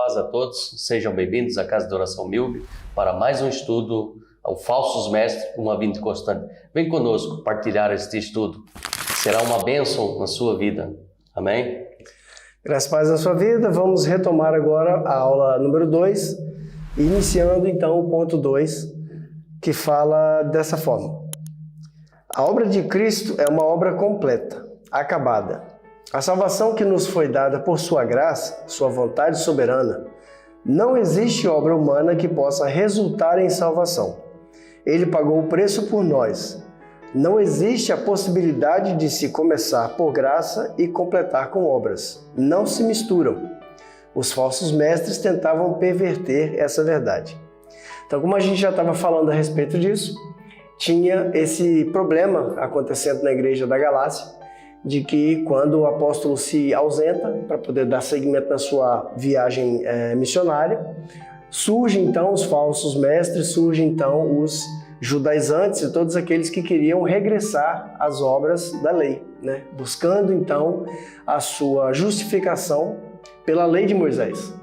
paz a todos, sejam bem-vindos à Casa de Oração Milbe para mais um estudo ao Falsos Mestres, uma vida constante. Vem conosco partilhar este estudo, será uma bênção na sua vida, amém? Graças a paz na sua vida, vamos retomar agora a aula número 2, iniciando então o ponto 2, que fala dessa forma. A obra de Cristo é uma obra completa, acabada. A salvação que nos foi dada por sua graça, sua vontade soberana, não existe obra humana que possa resultar em salvação. Ele pagou o preço por nós. Não existe a possibilidade de se começar por graça e completar com obras. Não se misturam. Os falsos mestres tentavam perverter essa verdade. Então, como a gente já estava falando a respeito disso, tinha esse problema acontecendo na igreja da Galácia, de que quando o apóstolo se ausenta para poder dar seguimento na sua viagem missionária, surgem então os falsos mestres, surgem então os judaizantes e todos aqueles que queriam regressar às obras da lei, né? Buscando então a sua justificação pela lei de Moisés.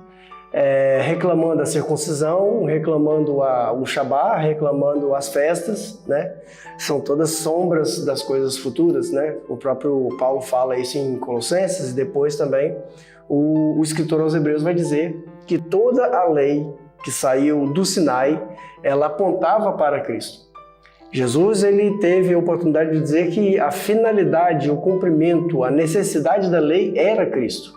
Reclamando a circuncisão, reclamando o Shabá, reclamando as festas, né? São todas sombras das coisas futuras, né? O próprio Paulo fala isso em Colossenses, e depois também o escritor aos Hebreus vai dizer que toda a lei que saiu do Sinai, ela apontava para Cristo. Jesus, ele teve a oportunidade de dizer que a finalidade, o cumprimento, a necessidade da lei era Cristo.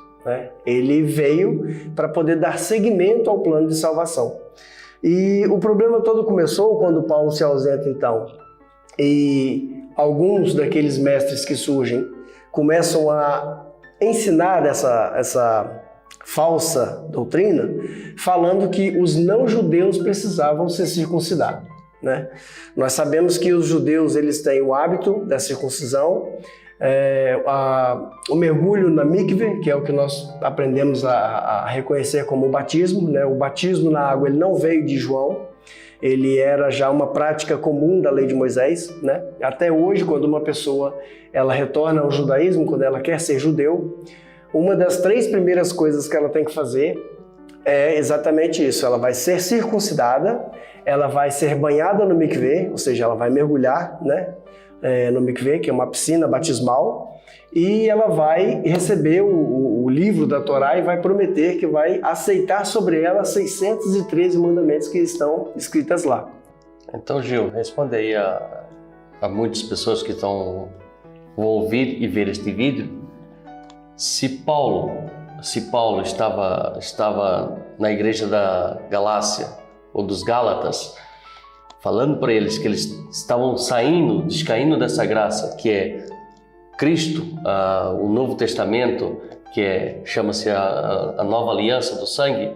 Ele veio para poder dar seguimento ao plano de salvação. E o problema todo começou quando Paulo se ausenta, então, e alguns daqueles mestres que surgem começam a ensinar essa falsa doutrina, falando que os não-judeus precisavam ser circuncidados. Nós sabemos que os judeus eles têm o hábito da circuncisão, o mergulho na mikve, que é o que nós aprendemos a reconhecer como o batismo, né? O batismo na água ele não veio de João, ele era já uma prática comum da lei de Moisés, né? Até hoje, quando uma pessoa ela retorna ao judaísmo, quando ela quer ser judeu, uma das 3 primeiras coisas que ela tem que fazer é exatamente isso. Ela vai ser circuncidada, ela vai ser banhada no mikve, ou seja, ela vai mergulhar, né? No mikve, que é uma piscina batismal, e ela vai receber o livro da Torá e vai prometer que vai aceitar sobre ela 613 mandamentos que estão escritas lá. Então, Gil, responde aí a muitas pessoas que vão ouvir e ver este vídeo. Se Paulo estava na igreja da Galácia ou dos Gálatas, falando para eles que eles estavam descaindo dessa graça, que é Cristo, o Novo Testamento, que chama-se a Nova Aliança do Sangue,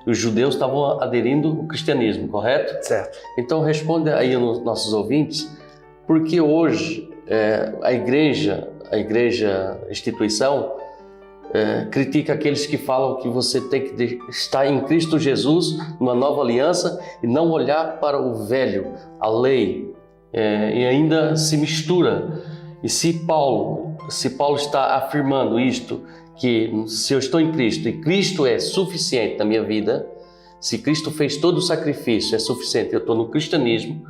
os judeus estavam aderindo ao cristianismo, correto? Certo. Então responde aí aos nossos ouvintes, porque hoje a igreja, instituição, critica aqueles que falam que você tem que estar em Cristo Jesus, numa nova aliança, e não olhar para o velho, a lei, e ainda se mistura. E se Paulo está afirmando isto, que se eu estou em Cristo e Cristo é suficiente na minha vida, se Cristo fez todo o sacrifício, é suficiente, eu estou no cristianismo,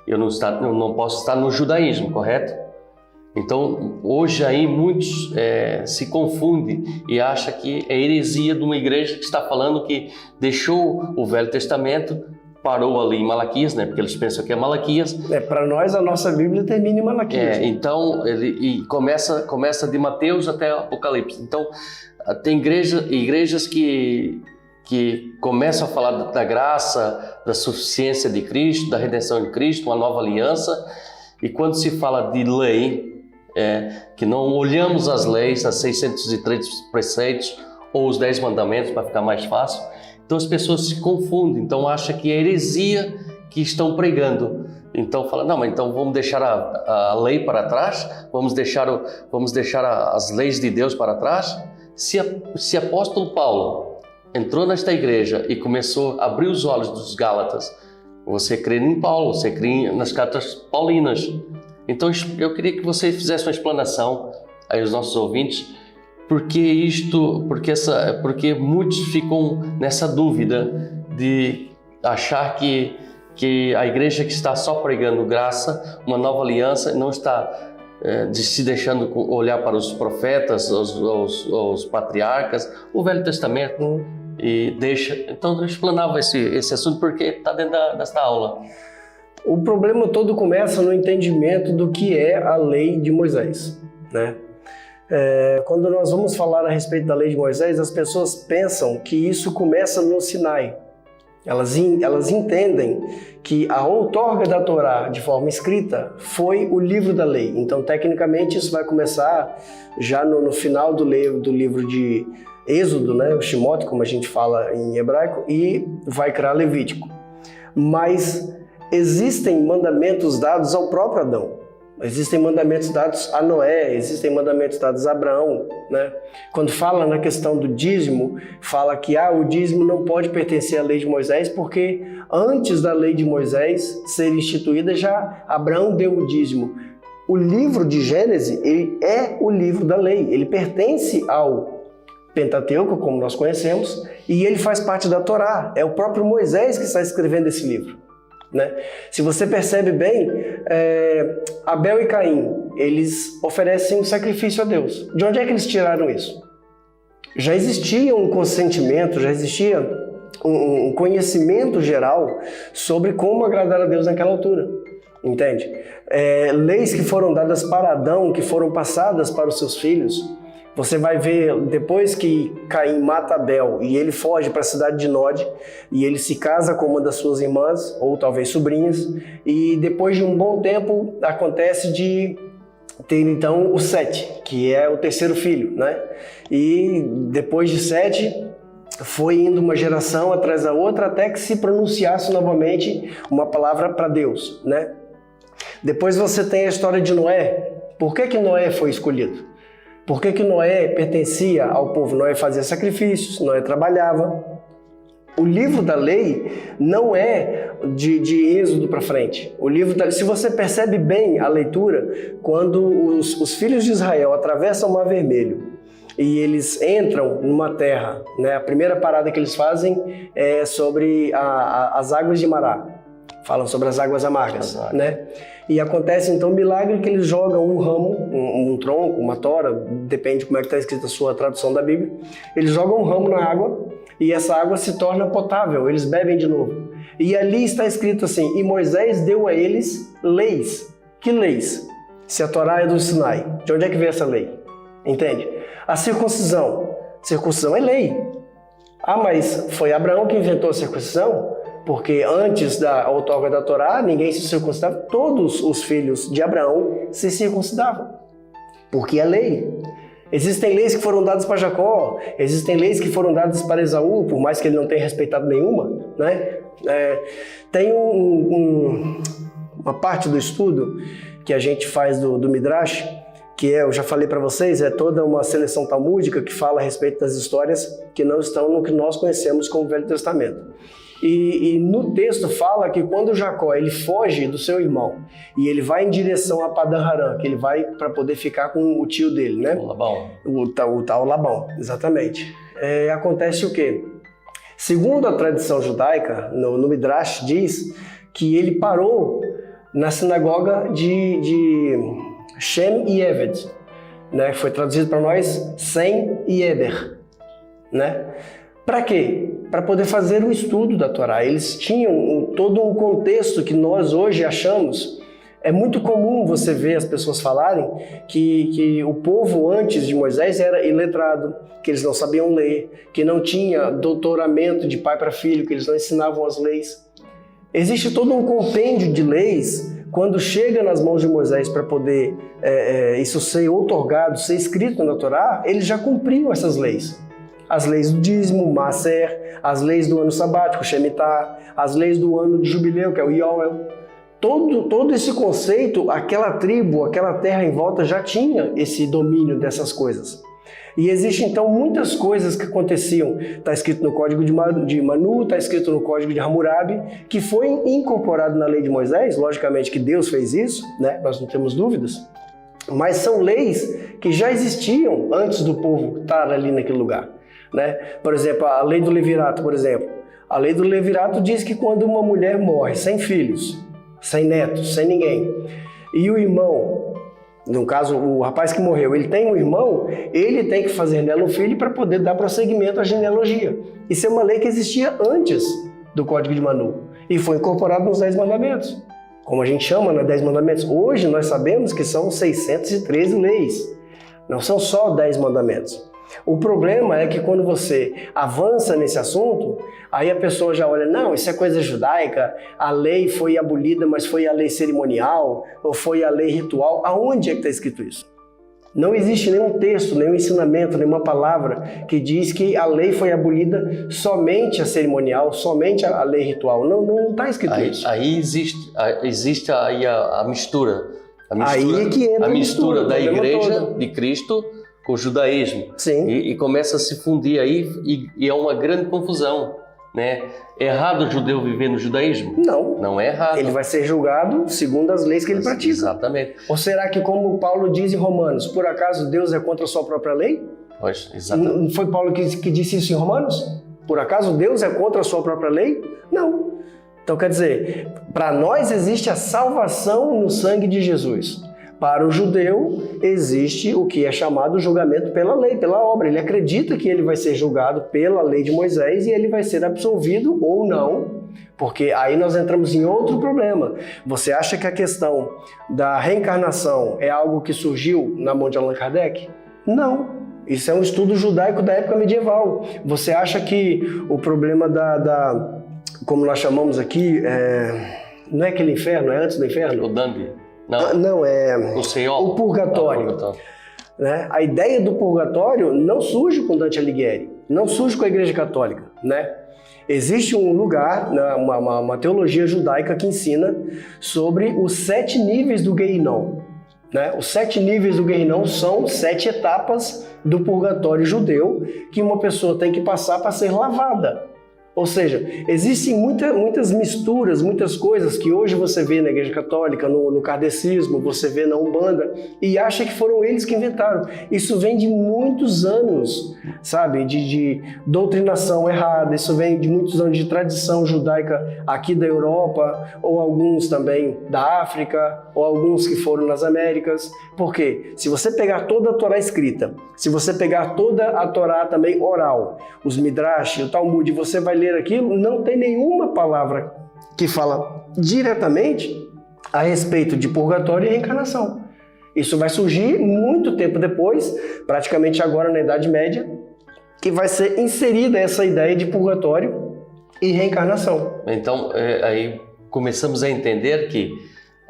eu não posso estar no judaísmo, correto? Então, hoje aí muitos se confundem e acham que é heresia de uma igreja que está falando que deixou o Velho Testamento, parou ali em Malaquias, né? Porque eles pensam que é Malaquias. Para nós, a nossa Bíblia termina em Malaquias. Então, ele começa de Mateus até Apocalipse. Então, tem igrejas que começam a falar da graça, da suficiência de Cristo, da redenção de Cristo, uma nova aliança, e quando se fala de lei, que não olhamos as leis, as 603 preceitos ou os 10 mandamentos para ficar mais fácil, então as pessoas se confundem, então acham que é heresia que estão pregando. Então fala, não, mas então vamos deixar a lei para trás, vamos deixar as leis de Deus para trás. Se apóstolo Paulo entrou nesta igreja e começou a abrir os olhos dos Gálatas, você crê em Paulo, você crê nas cartas paulinas. Então eu queria que você fizesse uma explanação aí aos nossos ouvintes, Porque muitos ficam nessa dúvida de achar que a igreja que está só pregando graça, uma nova aliança, não está se deixando olhar para os profetas, os patriarcas, o Velho Testamento, e deixa. Então eu explanava esse assunto porque está dentro desta aula. O problema todo começa no entendimento do que é a lei de Moisés, né? Quando nós vamos falar a respeito da lei de Moisés, as pessoas pensam que isso começa no Sinai. Elas entendem que a outorga da Torá de forma escrita foi o livro da lei. Então, tecnicamente, isso vai começar já no final do livro de Êxodo, né? O Shemot, como a gente fala em hebraico, e vai criar Levítico. Mas existem mandamentos dados ao próprio Adão. Existem mandamentos dados a Noé, existem mandamentos dados a Abraão, né? Quando fala na questão do dízimo, fala que o dízimo não pode pertencer à lei de Moisés, porque antes da lei de Moisés ser instituída, já Abraão deu o dízimo. O livro de Gênesis, ele é o livro da lei, ele pertence ao Pentateuco, como nós conhecemos, e ele faz parte da Torá. É o próprio Moisés que está escrevendo esse livro, né? Se você percebe bem, Abel e Caim, eles oferecem um sacrifício a Deus. De onde é que eles tiraram isso? Já existia um consentimento, já existia um conhecimento geral sobre como agradar a Deus naquela altura, entende? Leis que foram dadas para Adão, que foram passadas para os seus filhos. Você vai ver, depois que Caim mata Abel e ele foge para a cidade de Nod, e ele se casa com uma das suas irmãs, ou talvez sobrinhas, e depois de um bom tempo acontece de ter então o Sete, que é o terceiro filho, né? E depois de Sete, foi indo uma geração atrás da outra até que se pronunciasse novamente uma palavra para Deus, né? Depois você tem a história de Noé. Por que Noé foi escolhido? Por que Noé pertencia ao povo? Noé fazia sacrifícios, Noé trabalhava. O livro da lei não é de Êxodo para frente. Se você percebe bem a leitura, quando os filhos de Israel atravessam o Mar Vermelho e eles entram numa terra, né? A primeira parada que eles fazem é sobre as águas de Mará. Falam sobre as águas amargas, né? E acontece então um milagre que eles jogam um ramo, um tronco, uma tora, depende de como é que está escrita a sua tradução da Bíblia. Eles jogam um ramo na água e essa água se torna potável, eles bebem de novo. E ali está escrito assim: e Moisés deu a eles leis. Que leis? Se a Torá é do Sinai, de onde é que veio essa lei? Entende? A circuncisão. Circuncisão é lei. Mas foi Abraão que inventou a circuncisão? Porque antes da outorga da Torá, ninguém se circuncidava. Todos os filhos de Abraão se circuncidavam. Porque é lei. Existem leis que foram dadas para Jacó, existem leis que foram dadas para Esaú, por mais que ele não tenha respeitado nenhuma, né? Tem uma parte do estudo que a gente faz do Midrash, que eu já falei para vocês, é toda uma seleção talmúdica que fala a respeito das histórias que não estão no que nós conhecemos como Velho Testamento. E no texto fala que quando Jacó ele foge do seu irmão e ele vai em direção a Padan Aram, que ele vai para poder ficar com o tio dele, né? O Labão. O tal Labão, exatamente. Acontece o quê? Segundo a tradição judaica, no Midrash diz que ele parou na sinagoga de Shem e Eved, né? Foi traduzido para nós Sem e Eber, né? Para quê? Para poder fazer o estudo da Torá. Eles tinham todo um contexto que nós hoje achamos. É muito comum você ver as pessoas falarem que o povo antes de Moisés era iletrado, que eles não sabiam ler, que não tinha doutoramento de pai para filho, que eles não ensinavam as leis. Existe todo um compêndio de leis. Quando chega nas mãos de Moisés para poder isso ser outorgado, ser escrito na Torá, eles já cumpriam essas leis. As leis do dízimo, Maaser, as leis do ano sabático, Shemitah, as leis do ano de jubileu, que é o Yoel. Todo esse conceito, aquela tribo, aquela terra em volta já tinha esse domínio dessas coisas. E existem então muitas coisas que aconteciam. Está escrito no Código de Manu, está escrito no Código de Hammurabi, que foi incorporado na lei de Moisés, logicamente que Deus fez isso, né? Nós não temos dúvidas. mas são leis que já existiam antes do povo estar ali naquele lugar, né? Por exemplo, a lei do levirato, por exemplo. A lei do levirato diz que quando uma mulher morre sem filhos, sem netos, sem ninguém, e o irmão, no caso o rapaz que morreu, ele tem um irmão, ele tem que fazer nela um filho para poder dar prosseguimento à genealogia. Isso é uma lei que existia antes do Código de Manu e foi incorporado nos 10 mandamentos. Como a gente chama, né, 10 mandamentos. Hoje nós sabemos que são 613 leis, não são só 10 mandamentos. O problema é que quando você avança nesse assunto, aí a pessoa já olha, não, isso é coisa judaica, a lei foi abolida, mas foi a lei cerimonial, ou foi a lei ritual. Aonde é que está escrito isso? Não existe nenhum texto, nenhum ensinamento, nenhuma palavra que diz que a lei foi abolida somente a cerimonial, somente a lei ritual. Não está escrito isso. Aí existe aí a mistura. Aí é que entra a mistura da igreja todo. de Cristo com o judaísmo. Sim. E começa a se fundir aí e é uma grande confusão, né? É errado o judeu viver no judaísmo? Não. Não é errado. Ele vai ser julgado segundo as leis que ele pratica. Exatamente. Ou será que, como Paulo diz em Romanos, por acaso Deus é contra a sua própria lei? Pois, exatamente. Não foi Paulo que disse isso em Romanos? Por acaso Deus é contra a sua própria lei? Não. Então, quer dizer, para nós existe a salvação no sangue de Jesus. Para o judeu, existe o que é chamado julgamento pela lei, pela obra. Ele acredita que ele vai ser julgado pela lei de Moisés e ele vai ser absolvido ou não, porque aí nós entramos em outro problema. Você acha que a questão da reencarnação é algo que surgiu na mão de Allan Kardec? Não. Isso é um estudo judaico da época medieval. Você acha que o problema como nós chamamos aqui, não é aquele inferno, é antes do inferno? O Dante. Não, é o Senhor. O purgatório. Né? A ideia do purgatório não surge com Dante Alighieri, não surge com a Igreja Católica. Né? Existe um lugar, uma teologia judaica que ensina sobre os 7 níveis do Gehinom. Né? Os 7 níveis do Gehinom são 7 etapas do purgatório judeu que uma pessoa tem que passar para ser lavada. Ou seja, existem muitas misturas, muitas coisas que hoje você vê na Igreja Católica, no kardecismo, você vê na Umbanda, e acha que foram eles que inventaram. Isso vem de muitos anos, sabe, de doutrinação errada, isso vem de muitos anos de tradição judaica aqui da Europa, ou alguns também da África, ou alguns que foram nas Américas. Por quê? Se você pegar toda a Torá escrita, se você pegar toda a Torá também oral, os Midrash, o Talmud, você vai ler aquilo, não tem nenhuma palavra que fala diretamente a respeito de purgatório e reencarnação. Isso vai surgir muito tempo depois, praticamente agora na Idade Média, que vai ser inserida essa ideia de purgatório e reencarnação. Então, aí começamos a entender que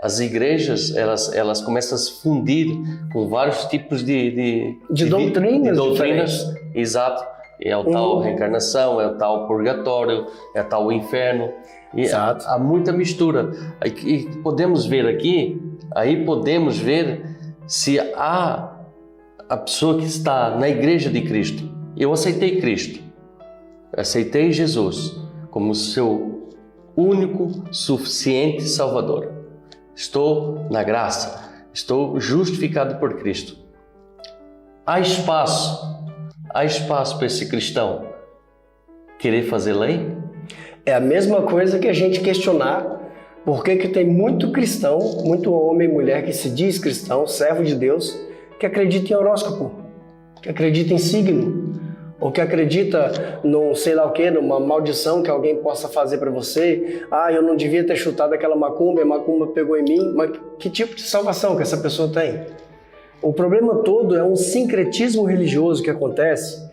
as igrejas, elas começam a se fundir com vários tipos de doutrinas. Exato. É o tal reencarnação, é o tal purgatório, é o tal inferno. E há muita mistura. E podemos ver aqui, aí podemos ver se há a pessoa que está na igreja de Cristo. Eu aceitei Cristo, aceitei Jesus como seu único, suficiente Salvador. Estou na graça, estou justificado por Cristo. Há espaço para esse cristão querer fazer lei? É a mesma coisa que a gente questionar por que tem muito cristão, muito homem e mulher que se diz cristão, servo de Deus, que acredita em horóscopo, que acredita em signo, ou que acredita num sei lá o que, numa maldição que alguém possa fazer para você. Ah, eu não devia ter chutado aquela macumba, a macumba pegou em mim. Mas que tipo de salvação que essa pessoa tem? O problema todo é um sincretismo religioso que acontece,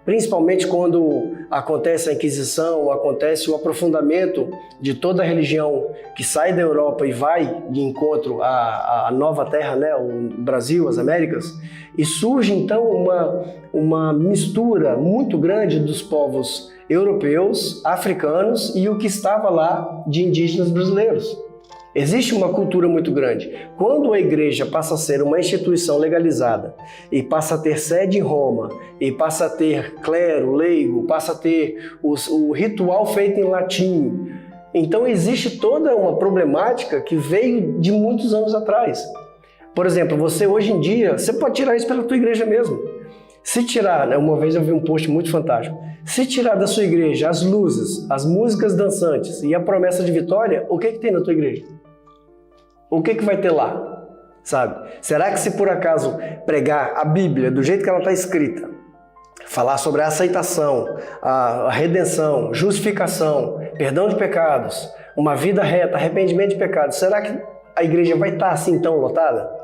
principalmente quando acontece a Inquisição, acontece o aprofundamento de toda a religião que sai da Europa e vai de encontro à nova terra, né, o Brasil, as Américas, e surge então uma mistura muito grande dos povos europeus, africanos e o que estava lá de indígenas brasileiros. Existe uma cultura muito grande. Quando a igreja passa a ser uma instituição legalizada e passa a ter sede em Roma, e passa a ter clero, leigo, passa a ter o ritual feito em latim, então existe toda uma problemática que veio de muitos anos atrás. Por exemplo, você hoje em dia, você pode tirar isso pela tua igreja mesmo. Se tirar, né, uma vez eu vi um post muito fantástico, se tirar da sua igreja as luzes, as músicas dançantes e a promessa de vitória, o que tem na tua igreja? O que vai ter lá? Sabe? Será que se por acaso pregar a Bíblia do jeito que ela está escrita, falar sobre a aceitação, a redenção, justificação, perdão de pecados, uma vida reta, arrependimento de pecados, será que a igreja vai estar assim tão lotada?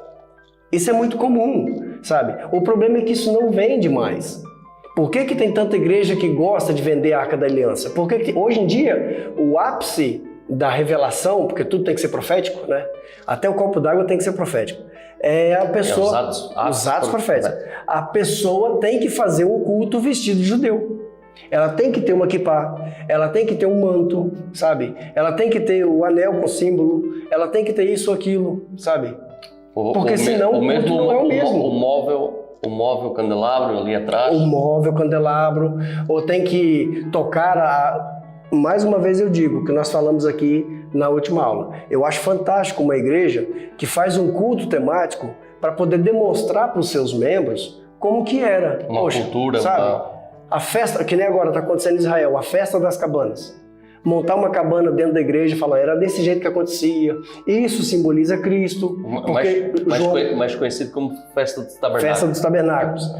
Isso é muito comum, sabe? O problema é que isso não vende mais. Por que tem tanta igreja que gosta de vender a Arca da Aliança? Porque hoje em dia, o ápice da revelação, porque tudo tem que ser profético, né? Até o copo d'água tem que ser profético. É a pessoa... os atos proféticos. A pessoa tem que fazer um culto vestido de judeu. Ela tem que ter uma kippá, ela tem que ter um manto, sabe? Ela tem que ter o anel com símbolo, ela tem que ter isso ou aquilo, sabe? Porque senão o culto não é o mesmo. O móvel candelabro ali atrás. O móvel candelabro, ou tem que tocar Mais uma vez eu digo que nós falamos aqui na última aula. Eu acho fantástico uma igreja que faz um culto temático para poder demonstrar para os seus membros como que era. Uma cultura, sabe? A festa, que nem agora está acontecendo em Israel, a festa das cabanas. Montar uma cabana dentro da igreja e falar, era desse jeito que acontecia. Isso simboliza Cristo. Mais conhecido como Festa dos Tabernáculos. Festa dos Tabernáculos.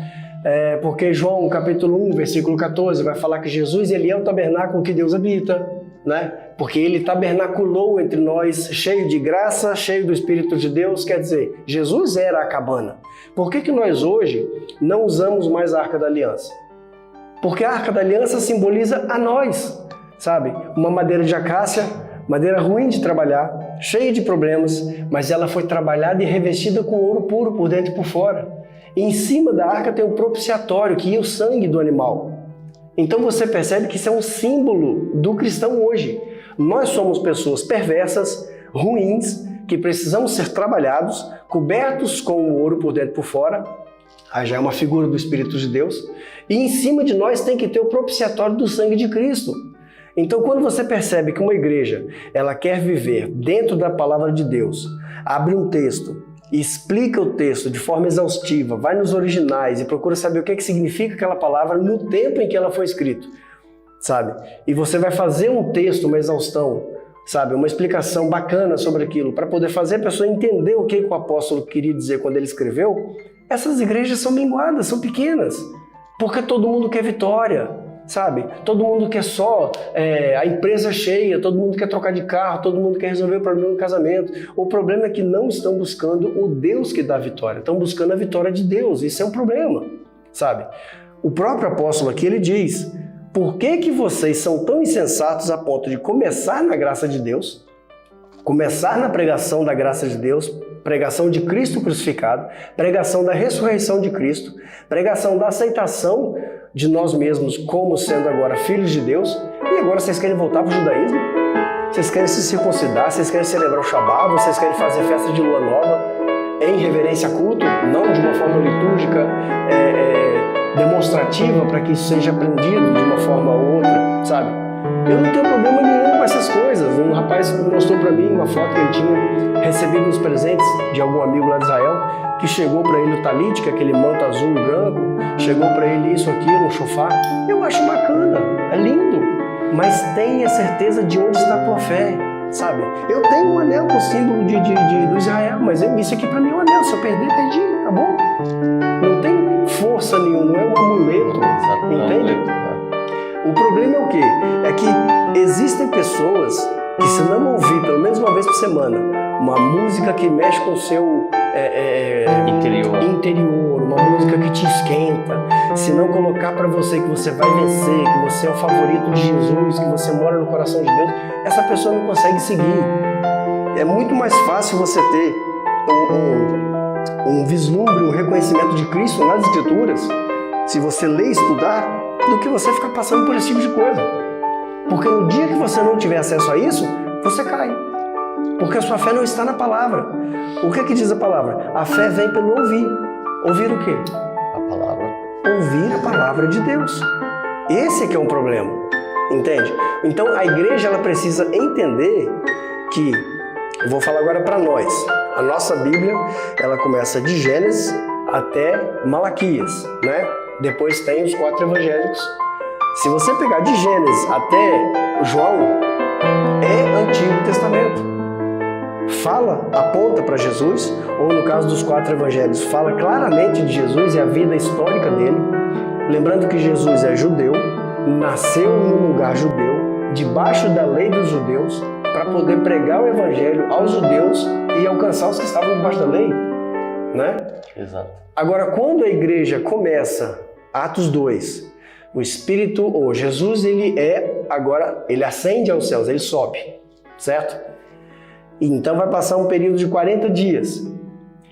Porque João, capítulo 1, versículo 14, vai falar que Jesus ele é o tabernáculo que Deus habita, né? Porque ele tabernaculou entre nós, cheio de graça, cheio do Espírito de Deus. Quer dizer, Jesus era a cabana. Por que nós hoje não usamos mais a Arca da Aliança? Porque a Arca da Aliança simboliza a nós, sabe? Uma madeira de acácia, madeira ruim de trabalhar, cheia de problemas, mas ela foi trabalhada e revestida com ouro puro por dentro e por fora. E em cima da arca tem o propiciatório, que é o sangue do animal. Então você percebe que isso é um símbolo do cristão hoje. Nós somos pessoas perversas, ruins, que precisamos ser trabalhados, cobertos com o ouro por dentro e por fora. Aí já é uma figura do Espírito de Deus. E em cima de nós tem que ter o propiciatório do sangue de Cristo. Então quando você percebe que uma igreja ela quer viver dentro da palavra de Deus, abre um texto, explica o texto de forma exaustiva, vai nos originais e procura saber o que significa aquela palavra no tempo em que ela foi escrita, sabe? E você vai fazer um texto, uma exaustão, sabe? Uma explicação bacana sobre aquilo, para poder fazer a pessoa entender o que o apóstolo queria dizer quando ele escreveu. Essas igrejas são minguadas, são pequenas, porque todo mundo quer vitória, sabe? Todo mundo quer só a empresa cheia, todo mundo quer trocar de carro, todo mundo quer resolver o problema do casamento. O problema é que não estão buscando o Deus que dá vitória, estão buscando a vitória de Deus. Isso é um problema, sabe? O próprio apóstolo aqui, ele diz, por que vocês são tão insensatos a ponto de começar na graça de Deus, começar na pregação da graça de Deus, pregação de Cristo crucificado, pregação da ressurreição de Cristo, pregação da aceitação de nós mesmos como sendo agora filhos de Deus, e agora vocês querem voltar para o judaísmo? Vocês querem se circuncidar? Vocês querem celebrar o Shabat? Vocês querem fazer festa de lua nova em reverência a culto? Não de uma forma litúrgica, demonstrativa, para que isso seja aprendido de uma forma ou outra, sabe? Eu não tenho problema nenhum com essas coisas. Um rapaz mostrou para mim uma foto que ele tinha recebido uns presentes de algum amigo lá de Israel, que chegou para ele o talit, que é aquele manto azul e branco, chegou para ele isso, aquilo, um chofar. Eu acho bacana, é lindo, mas tenha certeza de onde está a tua fé, sabe? Eu tenho um anel com o símbolo do Israel, mas isso aqui para mim é um anel, se eu perder, perdi, acabou. Não tem força nenhuma, não é um amuleto, entende? O problema é o quê? É que existem pessoas que, se não ouvir pelo menos uma vez por semana uma música que mexe com o seu interior, uma música que te esquenta, se não colocar para você que você vai vencer, que você é o favorito de Jesus, que você mora no coração de Deus, essa pessoa não consegue seguir. É muito mais fácil você ter um vislumbre, um reconhecimento de Cristo nas Escrituras, se você ler e estudar, do que você ficar passando por esse tipo de coisa. Porque no dia que você não tiver acesso a isso, você cai. Porque a sua fé não está na palavra. O que diz a palavra? A fé vem pelo ouvir. Ouvir o quê? A palavra. Ouvir a palavra de Deus. Esse é que é um problema. Entende? Então a igreja ela precisa entender que, eu vou falar agora para nós, A nossa Bíblia, ela começa de Gênesis até Malaquias, né? Depois tem os 4 evangélicos. Se você pegar de Gênesis até João, é Antigo Testamento. Fala, aponta para Jesus, ou no caso dos 4 evangelhos, fala claramente de Jesus e a vida histórica dele. Lembrando que Jesus é judeu, nasceu num lugar judeu, debaixo da lei dos judeus, para poder pregar o evangelho aos judeus e alcançar os que estavam debaixo da lei, né? Exato. Agora, quando a igreja começa, Atos 2, o Espírito, ou Jesus, ele ascende aos céus, ele sobe, certo? Então vai passar um período de 40 dias.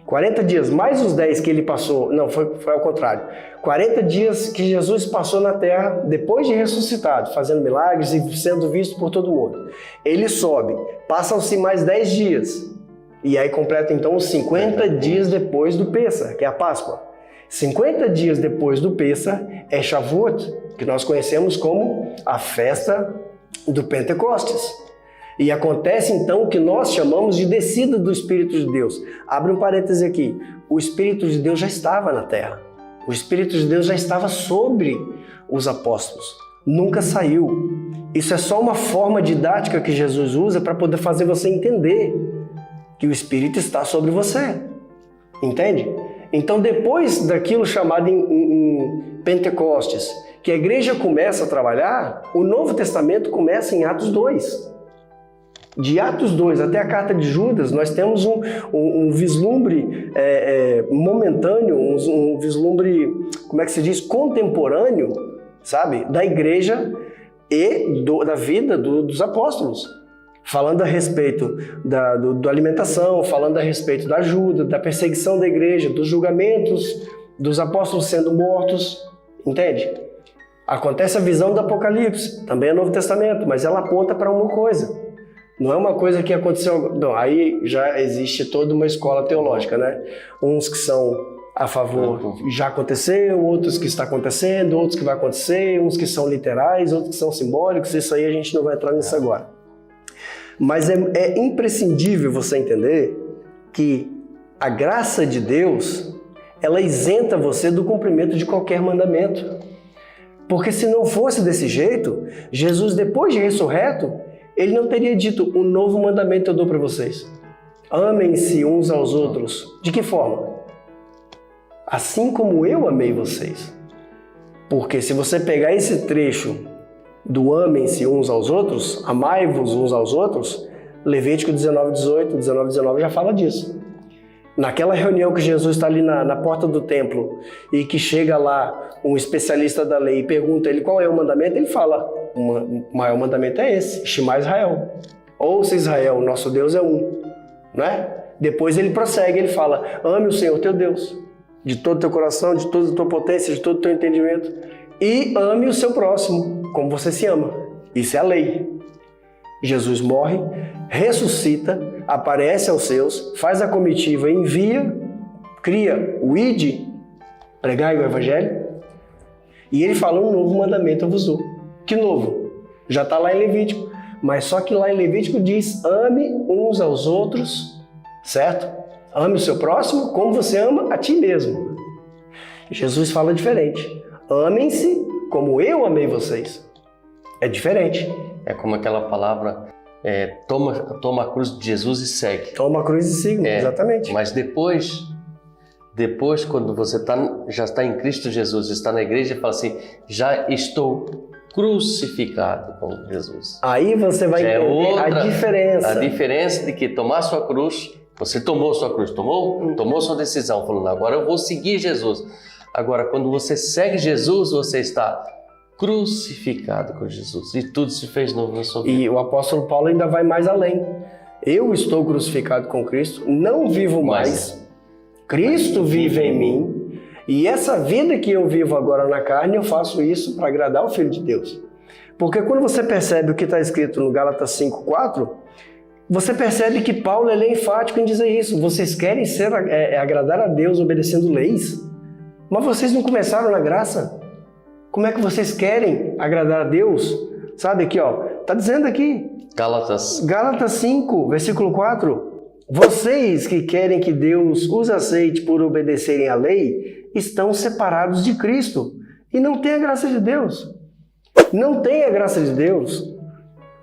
40 dias, mais os 10 que ele passou, não, foi ao contrário. 40 dias que Jesus passou na terra, depois de ressuscitado, fazendo milagres e sendo visto por todo mundo. Ele sobe, passam-se mais 10 dias. E aí completa então os 50 dias depois do Pêssar, que é a Páscoa. 50 dias depois do Pêssar é Shavuot, que nós conhecemos como a festa do Pentecostes. E acontece então o que nós chamamos de descida do Espírito de Deus. Abre um parêntese aqui. O Espírito de Deus já estava na terra. O Espírito de Deus já estava sobre os apóstolos. Nunca saiu. Isso é só uma forma didática que Jesus usa para poder fazer você entender que o Espírito está sobre você. Entende? Então, depois daquilo chamado em Pentecostes, que a igreja começa a trabalhar, o Novo Testamento começa em Atos 2. De Atos 2 até a carta de Judas, nós temos um vislumbre momentâneo, um vislumbre, como é que se diz, contemporâneo, sabe, da igreja e da vida dos apóstolos. Falando a respeito da alimentação, falando a respeito da ajuda, da perseguição da igreja, dos julgamentos, dos apóstolos sendo mortos, entende? Acontece a visão do Apocalipse, também é Novo Testamento, mas ela aponta para uma coisa. Não é uma coisa que aconteceu... Não, aí já existe toda uma escola teológica, né? Uns que são a favor, já aconteceu, outros que está acontecendo, outros que vai acontecer, uns que são literais, outros que são simbólicos, isso aí a gente não vai entrar nisso agora. Mas é imprescindível você entender que a graça de Deus, ela isenta você do cumprimento de qualquer mandamento. Porque se não fosse desse jeito, Jesus, depois de ressurreto, ele não teria dito, um novo mandamento eu dou para vocês. Amem-se uns aos outros. De que forma? Assim como eu amei vocês. Porque se você pegar esse trecho do amem-se uns aos outros, amai-vos uns aos outros, Levítico 19:18, 19:19 já fala disso. Naquela reunião que Jesus está ali na porta do templo e que chega lá um especialista da lei e pergunta ele qual é o mandamento, ele fala, o maior mandamento é esse, Shema Israel. Ouça Israel, nosso Deus é um. Né? Depois ele prossegue, ele fala, ame o Senhor teu Deus, de todo o teu coração, de toda a tua potência, de todo o teu entendimento, e ame o seu próximo, como você se ama. Isso é a lei. Jesus morre, ressuscita, aparece aos seus, faz a comitiva, envia, cria o ID, pregai o Evangelho, e ele fala, um novo mandamento eu vos dou. Que novo? Já está lá em Levítico, mas só que lá em Levítico diz, ame uns aos outros, certo? Ame o seu próximo como você ama a ti mesmo. Jesus fala diferente, amem-se como eu amei vocês. É diferente. É como aquela palavra, toma a cruz de Jesus e segue. Toma a cruz e siga, exatamente. Mas depois quando você já está em Cristo Jesus, está na igreja, fala assim, já estou crucificado com Jesus. Aí você vai entender a diferença. A diferença de que tomar sua cruz, você tomou sua cruz, tomou sua decisão, falando, agora eu vou seguir Jesus. Agora, quando você segue Jesus, você está crucificado com Jesus. E tudo se fez novo na sua vida. E o apóstolo Paulo ainda vai mais além. Eu estou crucificado com Cristo, não vivo mais. Cristo vive em mim. E essa vida que eu vivo agora na carne, eu faço isso para agradar o Filho de Deus. Porque quando você percebe o que está escrito no Gálatas 5:4, você percebe que Paulo é enfático em dizer isso. Vocês querem agradar a Deus obedecendo leis? Mas vocês não começaram na graça? Como é que vocês querem agradar a Deus? Sabe aqui, ó, tá dizendo aqui. Gálatas 5, versículo 4. Vocês que querem que Deus os aceite por obedecerem à lei, estão separados de Cristo e não têm a graça de Deus. Não tem a graça de Deus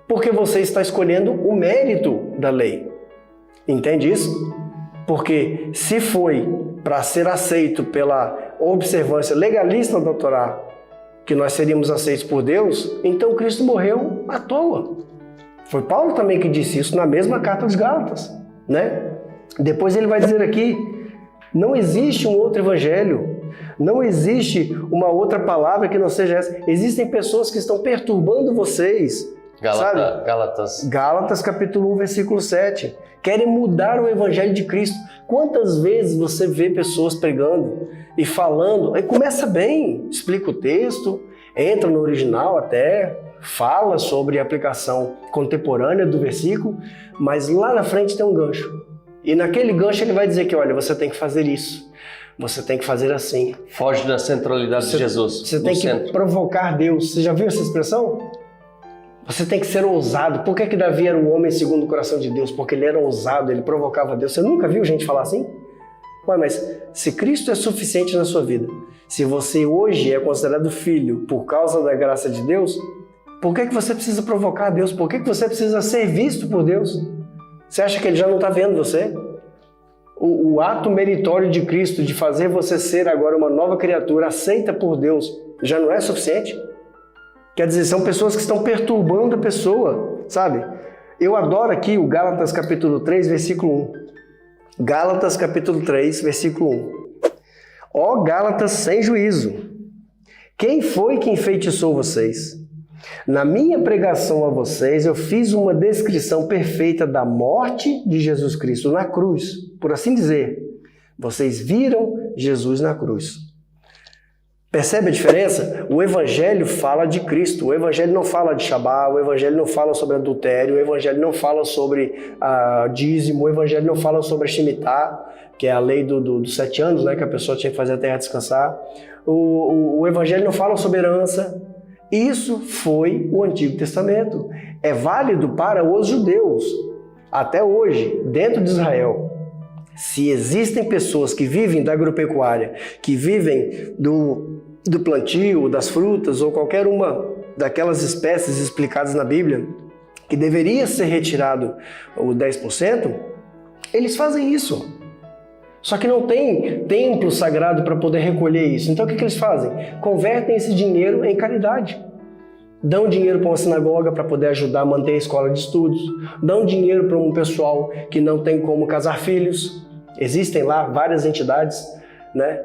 porque você está escolhendo o mérito da lei. Entende isso? Porque se foi para ser aceito pela observância legalista da Torá, que nós seríamos aceitos por Deus, então Cristo morreu à toa. Foi Paulo também que disse isso na mesma carta aos Gálatas, né? Depois ele vai dizer aqui, não existe um outro evangelho, não existe uma outra palavra que não seja essa. Existem pessoas que estão perturbando vocês. Sabe? Gálatas capítulo 1, versículo 7. Querem mudar o evangelho de Cristo. Quantas vezes você vê pessoas pregando e falando, aí começa bem, explica o texto, entra no original até, fala sobre a aplicação contemporânea do versículo, mas lá na frente tem um gancho. E naquele gancho ele vai dizer que, olha, você tem que fazer isso, você tem que fazer assim. Foge da centralidade de Jesus. Você tem que provocar Deus. Você já viu essa expressão? Você tem que ser ousado. Por que Davi era um homem segundo o coração de Deus? Porque ele era ousado, ele provocava Deus. Você nunca viu gente falar assim? Ué, mas se Cristo é suficiente na sua vida, se você hoje é considerado filho por causa da graça de Deus, por que você precisa provocar Deus? Por que você precisa ser visto por Deus? Você acha que ele já não está vendo você? O ato meritório de Cristo de fazer você ser agora uma nova criatura aceita por Deus já não é suficiente? Quer dizer, são pessoas que estão perturbando a pessoa, sabe? Eu adoro aqui o Gálatas capítulo 3, versículo 1. Gálatas capítulo 3, versículo 1. Ó Gálatas sem juízo, quem foi que enfeitiçou vocês? Na minha pregação a vocês, eu fiz uma descrição perfeita da morte de Jesus Cristo na cruz, por assim dizer. Vocês viram Jesus na cruz. Percebe a diferença? O Evangelho fala de Cristo, o Evangelho não fala de Shabá, o Evangelho não fala sobre adultério, o Evangelho não fala sobre dízimo, o Evangelho não fala sobre a Shemitah, que é a lei dos 7 anos, né, que a pessoa tinha que fazer a terra descansar. O Evangelho não fala sobre herança. Isso foi o Antigo Testamento. É válido para os judeus. Até hoje, dentro de Israel, se existem pessoas que vivem da agropecuária, que vivem do plantio, das frutas ou qualquer uma daquelas espécies explicadas na Bíblia, que deveria ser retirado o 10%, eles fazem isso. Só que não tem templo sagrado para poder recolher isso. Então o que eles fazem? Convertem esse dinheiro em caridade. Dão dinheiro para uma sinagoga para poder ajudar a manter a escola de estudos. Dão dinheiro para um pessoal que não tem como casar filhos. Existem lá várias entidades, né?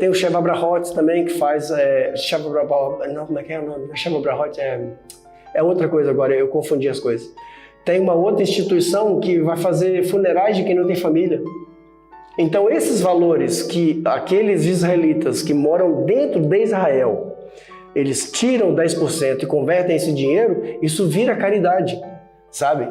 Tem o Sheva Brahot também, que faz... não, como é que é o nome? Sheva Brahot é outra coisa agora, eu confundi as coisas. Tem uma outra instituição que vai fazer funerais de quem não tem família. Então, esses valores que aqueles israelitas que moram dentro de Israel, eles tiram 10% e convertem esse dinheiro, isso vira caridade, sabe?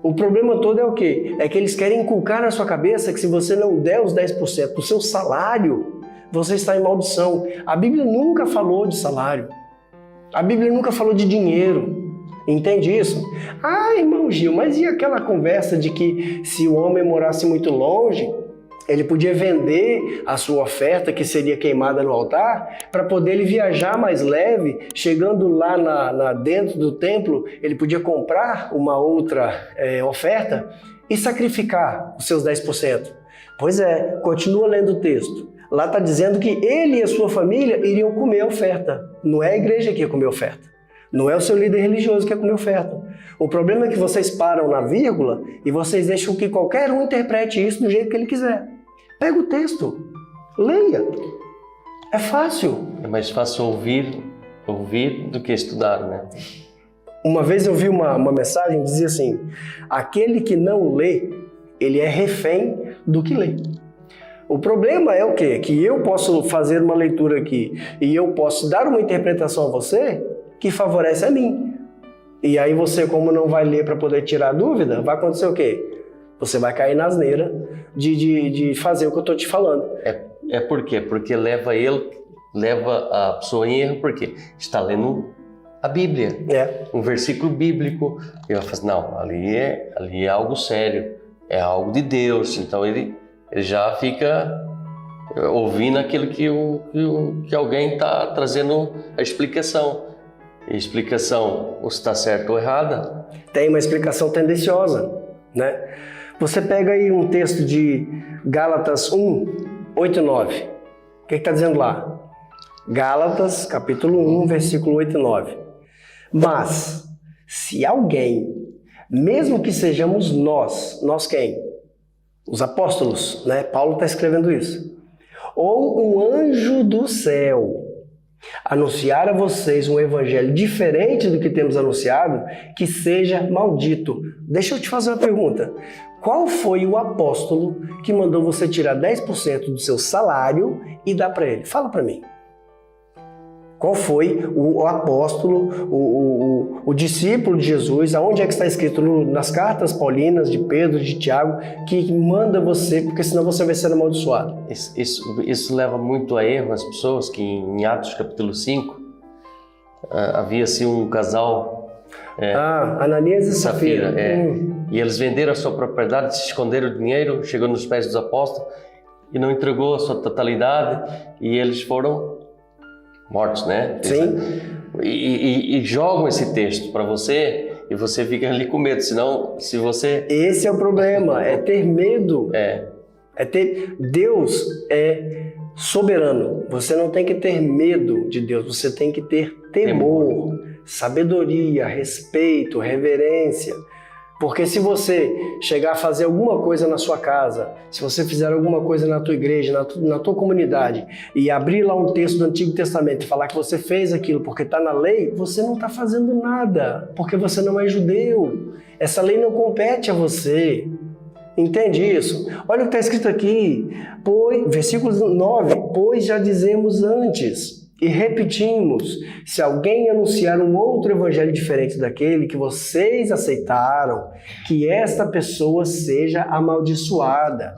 O problema todo é o quê? É que eles querem inculcar na sua cabeça que se você não der os 10% do seu salário, você está em maldição. A Bíblia nunca falou de salário. A Bíblia nunca falou de dinheiro. Entende isso? Ah, irmão Gil, mas e aquela conversa de que se o homem morasse muito longe, ele podia vender a sua oferta, que seria queimada no altar, para poder ele viajar mais leve, chegando lá dentro do templo, ele podia comprar uma outra oferta e sacrificar os seus 10%. Pois é, continua lendo o texto. Lá está dizendo que ele e a sua família iriam comer a oferta. Não é a igreja que ia comer a oferta. Não é o seu líder religioso que ia comer a oferta. O problema é que vocês param na vírgula e vocês deixam que qualquer um interprete isso do jeito que ele quiser. Pega o texto, leia. É fácil. É mais fácil ouvir do que estudar, né? Uma vez eu vi uma mensagem que dizia assim: aquele que não lê, ele é refém do que lê. O problema é o quê? Que eu posso fazer uma leitura aqui e eu posso dar uma interpretação a você que favorece a mim. E aí você, como não vai ler para poder tirar a dúvida, vai acontecer o quê? Você vai cair na asneira de fazer o que eu estou te falando. É por quê? Porque leva a pessoa em erro, porque está lendo a Bíblia, um versículo bíblico, e ela fala assim, não, ali é algo sério, é algo de Deus. Então ele já fica ouvindo aquilo que alguém está trazendo a explicação. E a explicação, ou está certa ou errada. Tem uma explicação tendenciosa, né? Você pega aí um texto de Gálatas 1, 8 e 9. O que está dizendo lá? Gálatas, capítulo 1, versículo 8 e 9. Mas, se alguém, mesmo que sejamos nós quem? Os apóstolos, né? Paulo está escrevendo isso. Ou um anjo do céu anunciar a vocês um evangelho diferente do que temos anunciado, que seja maldito. Deixa eu te fazer uma pergunta. Qual foi o apóstolo que mandou você tirar 10% do seu salário e dar para ele? Fala para mim. Qual foi o apóstolo, o discípulo de Jesus, aonde é que está escrito nas cartas paulinas de Pedro, de Tiago, que manda você, porque senão você vai ser amaldiçoado? Isso leva muito a erro as pessoas, que em Atos capítulo 5, havia assim um casal... Ananias e Safira. E eles venderam a sua propriedade, se esconderam o dinheiro, chegou nos pés dos apóstolos e não entregou a sua totalidade, e eles foram mortos, né? Sim. E jogam esse texto para você e você fica ali com medo, senão se você... Esse é o problema, é ter medo. Deus é soberano, você não tem que ter medo de Deus, você tem que ter temor, sabedoria, respeito, reverência. Porque se você chegar a fazer alguma coisa na sua casa, se você fizer alguma coisa na tua igreja, na tua comunidade, e abrir lá um texto do Antigo Testamento e falar que você fez aquilo porque está na lei, você não está fazendo nada, porque você não é judeu. Essa lei não compete a você. Entende isso? Olha o que está escrito aqui, versículo 9, pois já dizemos antes e repetimos, se alguém anunciar um outro evangelho diferente daquele que vocês aceitaram, que esta pessoa seja amaldiçoada.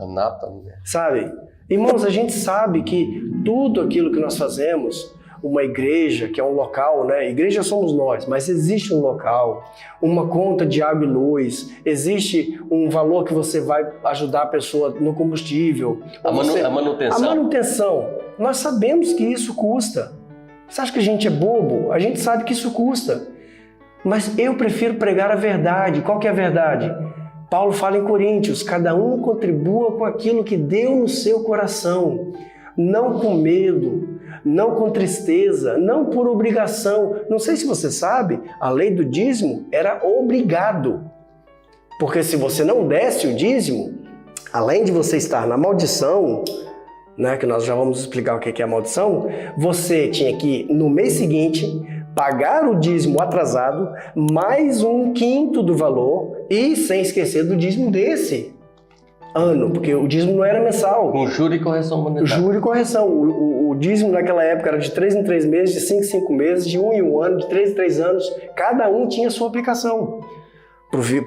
Sabe? Irmãos, a gente sabe que tudo aquilo que nós fazemos, uma igreja, que é um local, né? Igreja somos nós, mas existe um local, uma conta de água e luz, existe um valor que você vai ajudar a pessoa no combustível. A manutenção. A manutenção. Nós sabemos que isso custa. Você acha que a gente é bobo? A gente sabe que isso custa. Mas eu prefiro pregar a verdade. Qual que é a verdade? Paulo fala em Coríntios, cada um contribua com aquilo que deu no seu coração. Não com medo, não com tristeza, não por obrigação. Não sei se você sabe, a lei do dízimo era obrigado. Porque se você não desse o dízimo, além de você estar na maldição, né, que nós já vamos explicar o que é a maldição, você tinha que, no mês seguinte, pagar o dízimo atrasado, mais 1/5 do valor, e sem esquecer do dízimo desse ano, porque o dízimo não era mensal. Com juro e correção monetária. Juro e correção. O dízimo naquela época era de 3 em 3 meses, de 5 em 5 meses, de 1 em 1 ano, de 3 em 3 anos. Cada um tinha sua aplicação.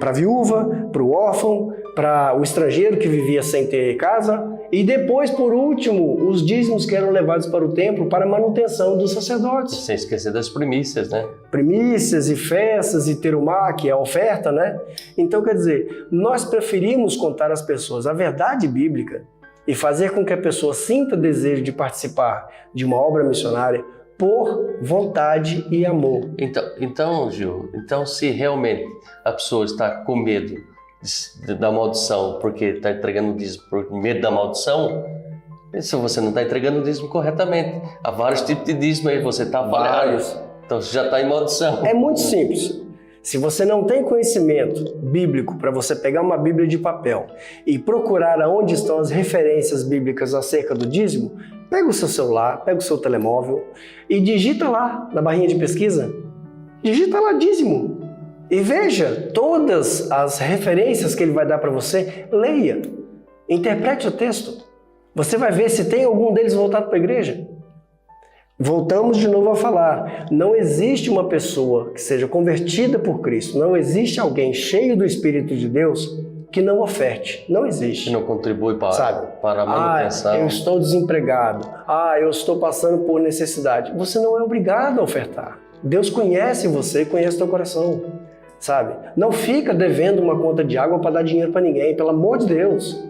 Para a viúva, para o órfão, para o estrangeiro que vivia sem ter casa. E depois, por último, os dízimos que eram levados para o templo para a manutenção dos sacerdotes. Sem esquecer das primícias, né? Primícias e festas e terumá, que é a oferta, né? Então, quer dizer, nós preferimos contar às pessoas a verdade bíblica e fazer com que a pessoa sinta desejo de participar de uma obra missionária por vontade e amor. Então, Gil, se realmente a pessoa está com medo da maldição porque está entregando o dízimo por medo da maldição, se você não está entregando o dízimo corretamente, há vários tipos de dízimo aí, você está falhando, então você já está em maldição. É muito simples. Se você não tem conhecimento bíblico para você pegar uma Bíblia de papel e procurar aonde estão as referências bíblicas acerca do dízimo, pega o seu celular, pega o seu telemóvel e digita lá na barrinha de pesquisa, digita lá dízimo e veja todas as referências que ele vai dar para você, leia, interprete o texto. Você vai ver se tem algum deles voltado para a igreja. Voltamos de novo a falar, não existe uma pessoa que seja convertida por Cristo, não existe alguém cheio do Espírito de Deus que não oferte, não existe. Que não contribui para a manutenção. Eu estou desempregado, eu estou passando por necessidade. Você não é obrigado a ofertar. Deus conhece você, conhece o teu coração. sabe? Não fica devendo uma conta de água para dar dinheiro para ninguém, pelo amor de Deus.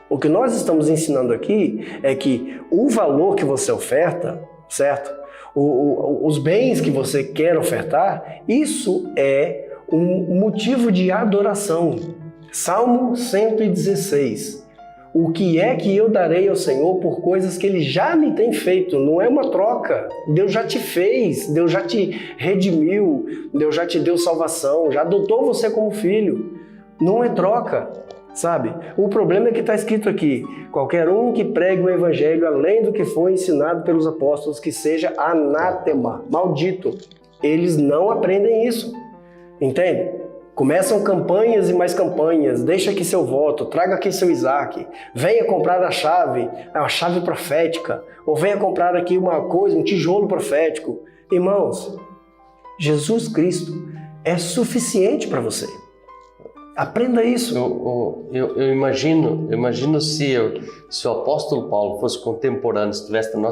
O que nós estamos ensinando aqui é que o valor que você oferta, certo? Os bens que você quer ofertar, isso é um motivo de adoração. Salmo 116. O que é que eu darei ao Senhor por coisas que Ele já me tem feito? Não é uma troca. Deus já te fez, Deus já te redimiu, Deus já te deu salvação, já adotou você como filho. Não é troca, sabe? O problema é que está escrito aqui: qualquer um que pregue o evangelho além do que foi ensinado pelos apóstolos, que seja anátema, maldito. Eles não aprendem isso, entende? Começam campanhas e mais campanhas, deixa aqui seu voto, traga aqui seu Isaac, venha comprar a chave profética, ou venha comprar aqui uma coisa, um tijolo profético. Irmãos, Jesus Cristo é suficiente para você. Aprenda isso. Eu imagino se o apóstolo Paulo fosse contemporâneo, estivesse na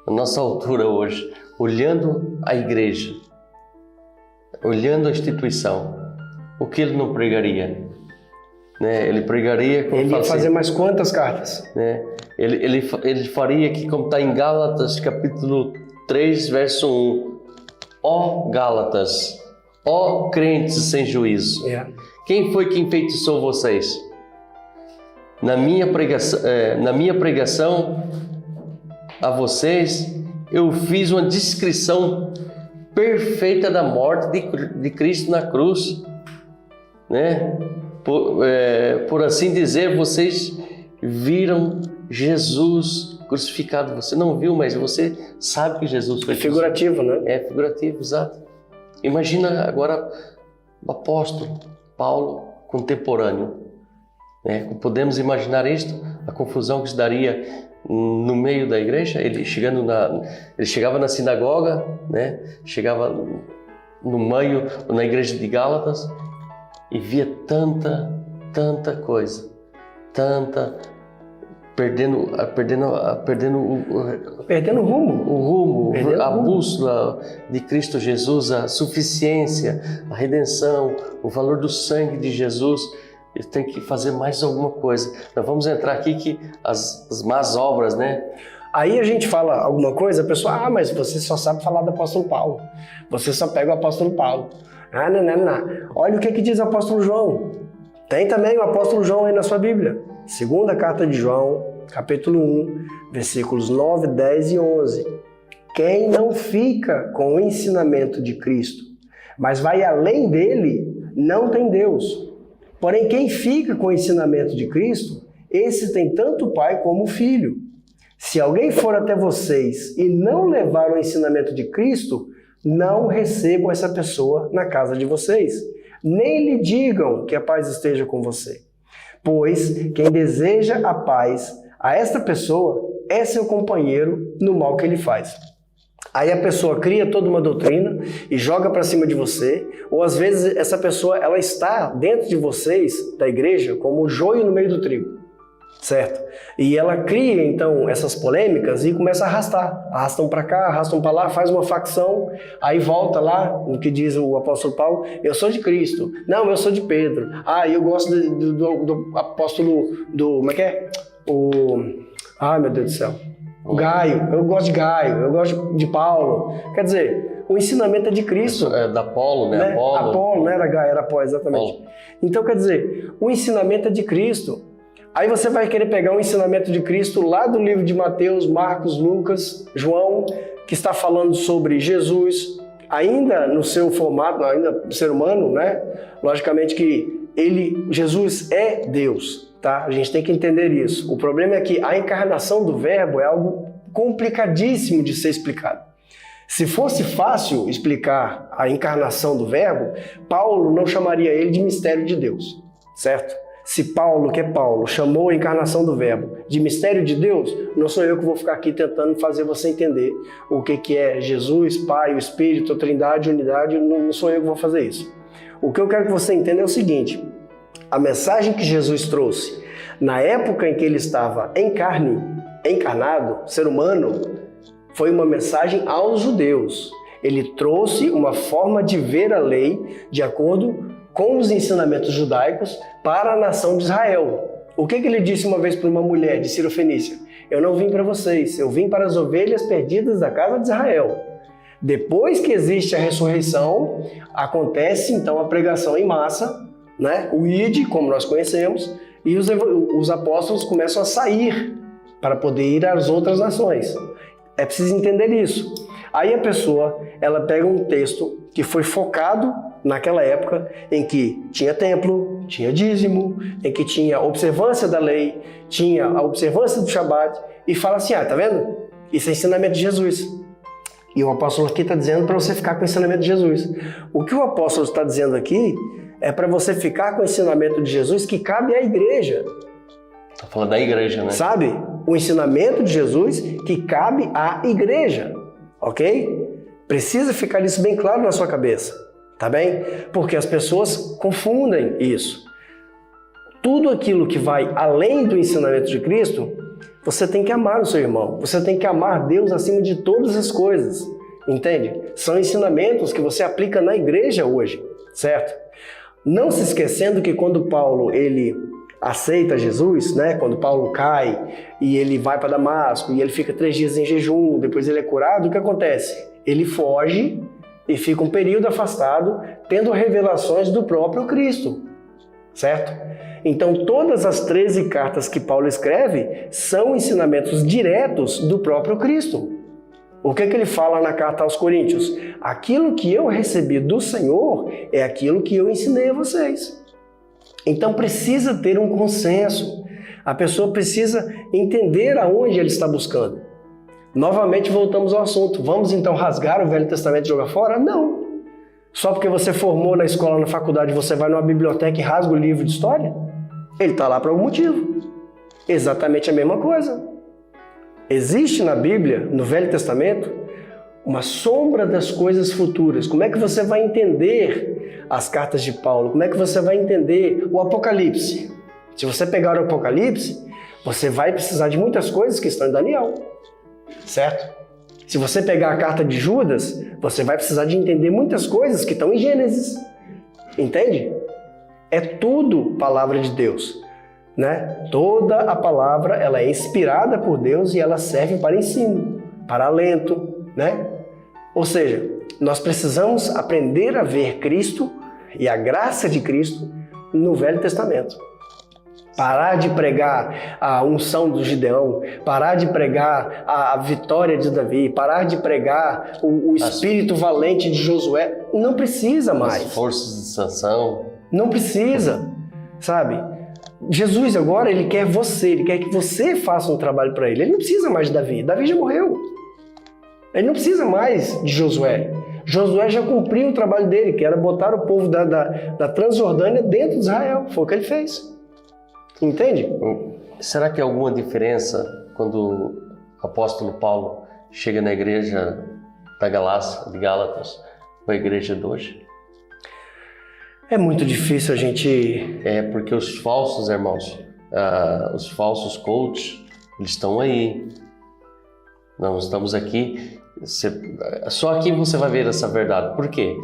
nossa altura hoje, olhando a igreja, olhando a instituição, o que ele não pregaria? Né? Ele pregaria... Ele ia fazer mais quantas cartas? Né? Ele faria aqui, como está em Gálatas, capítulo 3, verso 1. Ó Gálatas, ó crentes sem juízo. Quem foi que enfeitiçou vocês? Na minha pregação a vocês, eu fiz uma descrição perfeita da morte de Cristo na cruz. Né? Por assim dizer, vocês viram Jesus crucificado. Você não viu, mas você sabe que Jesus foi figurativo, né? É figurativo, exato. Imagina agora o apóstolo Paulo contemporâneo. Né? Podemos imaginar isto, a confusão que se daria no meio da igreja. Ele chegava na sinagoga, né? Chegava no meio, na igreja de Gálatas, e via tanta coisa, perdendo o rumo, a bússola de Cristo Jesus, a suficiência, a redenção, o valor do sangue de Jesus. Ele tem que fazer mais alguma coisa. Nós vamos entrar aqui que as más obras, né? Aí a gente fala alguma coisa, a pessoa, mas você só sabe falar do apóstolo Paulo. Você só pega o apóstolo Paulo. Não. Olha o que diz o apóstolo João. Tem também o apóstolo João aí na sua Bíblia. Segunda carta de João, capítulo 1, versículos 9, 10 e 11. Quem não fica com o ensinamento de Cristo, mas vai além dele, não tem Deus. Porém, quem fica com o ensinamento de Cristo, esse tem tanto o Pai como o Filho. Se alguém for até vocês e não levar o ensinamento de Cristo, não recebam essa pessoa na casa de vocês. Nem lhe digam que a paz esteja com você. Pois quem deseja a paz a esta pessoa é seu companheiro no mal que ele faz. Aí a pessoa cria toda uma doutrina e joga para cima de você, ou às vezes essa pessoa ela está dentro de vocês, da igreja, como o joio no meio do trigo. Certo? E ela cria, então, essas polêmicas e começa a arrastar. Arrastam para cá, arrastam para lá, faz uma facção, aí volta lá, o que diz o apóstolo Paulo, eu sou de Cristo. Não, eu sou de Pedro. Eu gosto do apóstolo, como é que é? Meu Deus do céu. O Gaio, eu gosto de Gaio, eu gosto de Paulo. Quer dizer, o ensinamento é de Cristo. É da Apolo, né? Apolo, não era Gaio, era Apolo, exatamente. Paulo. Então, quer dizer, o ensinamento é de Cristo. Aí você vai querer pegar o ensinamento de Cristo lá do livro de Mateus, Marcos, Lucas, João, que está falando sobre Jesus, ainda no seu formato, ainda do ser humano, né? Logicamente que Jesus é Deus, tá? A gente tem que entender isso. O problema é que a encarnação do Verbo é algo complicadíssimo de ser explicado. Se fosse fácil explicar a encarnação do Verbo, Paulo não chamaria ele de mistério de Deus, certo? Se Paulo, que é Paulo, chamou a encarnação do Verbo de mistério de Deus, não sou eu que vou ficar aqui tentando fazer você entender o que é Jesus, Pai, o Espírito, a Trindade, a Unidade, não sou eu que vou fazer isso. O que eu quero que você entenda é o seguinte: a mensagem que Jesus trouxe na época em que ele estava em carne, encarnado, ser humano, foi uma mensagem aos judeus. ele trouxe uma forma de ver a lei de acordo com os ensinamentos judaicos para a nação de Israel. O que ele disse uma vez para uma mulher de Cirofenícia? Eu não vim para vocês, eu vim para as ovelhas perdidas da casa de Israel. Depois que existe a ressurreição, acontece então a pregação em massa, né? O ID, como nós conhecemos, e os apóstolos começam a sair para poder ir às outras nações. É preciso entender isso. Aí a pessoa, ela pega um texto que foi focado naquela época em que tinha templo, tinha dízimo, em que tinha observância da lei, tinha a observância do Shabat, e fala assim, tá vendo? Isso é ensinamento de Jesus. E o apóstolo aqui está dizendo para você ficar com o ensinamento de Jesus. O que o apóstolo está dizendo aqui é para você ficar com o ensinamento de Jesus que cabe à igreja. Está falando da igreja, né? Sabe? O ensinamento de Jesus que cabe à igreja, ok? Precisa ficar isso bem claro na sua cabeça, tá bem? Porque as pessoas confundem isso. Tudo aquilo que vai além do ensinamento de Cristo, você tem que amar o seu irmão. Você tem que amar Deus acima de todas as coisas, entende? São ensinamentos que você aplica na igreja hoje, certo? Não se esquecendo que quando Paulo, ele aceita Jesus, né? Quando Paulo cai e ele vai para Damasco e ele fica 3 dias em jejum, depois ele é curado, o que acontece? Ele foge e fica um período afastado, tendo revelações do próprio Cristo, certo? Então, todas as 13 cartas que Paulo escreve são ensinamentos diretos do próprio Cristo. O que ele fala na carta aos Coríntios? Aquilo que eu recebi do Senhor é aquilo que eu ensinei a vocês. Então precisa ter um consenso. A pessoa precisa entender aonde ele está buscando. Novamente voltamos ao assunto. Vamos então rasgar o Velho Testamento e jogar fora? Não. Só porque você formou na escola, na faculdade, você vai numa biblioteca e rasga o livro de história? Ele está lá por algum motivo. Exatamente a mesma coisa. Existe na Bíblia, no Velho Testamento, uma sombra das coisas futuras. Como é que você vai entender as cartas de Paulo? Como é que você vai entender o Apocalipse? Se você pegar o Apocalipse, você vai precisar de muitas coisas que estão em Daniel, certo? Se você pegar a carta de Judas, você vai precisar de entender muitas coisas que estão em Gênesis, entende? É tudo palavra de Deus, né? Toda a palavra, ela é inspirada por Deus e ela serve para ensino, para alento, né? Ou seja, nós precisamos aprender a ver Cristo e a graça de Cristo no Velho Testamento. Parar de pregar a unção do Gideão, parar de pregar a vitória de Davi, parar de pregar o espírito valente de Josué. Não precisa mais. As forças de Sansão. Não precisa, sabe? Jesus agora, ele quer você, ele quer que você faça um trabalho para ele. Ele não precisa mais de Davi. Davi já morreu. Ele não precisa mais de Josué. Josué já cumpriu o trabalho dele, que era botar o povo da Transjordânia dentro de Israel. Foi o que ele fez. Entende? Será que há alguma diferença quando o apóstolo Paulo chega na igreja da Galácia, de Gálatas, com a igreja de hoje? É muito difícil a gente... Porque os falsos irmãos, os falsos coaches, eles estão aí. Nós estamos aqui, só aqui você vai ver essa verdade. Por quê?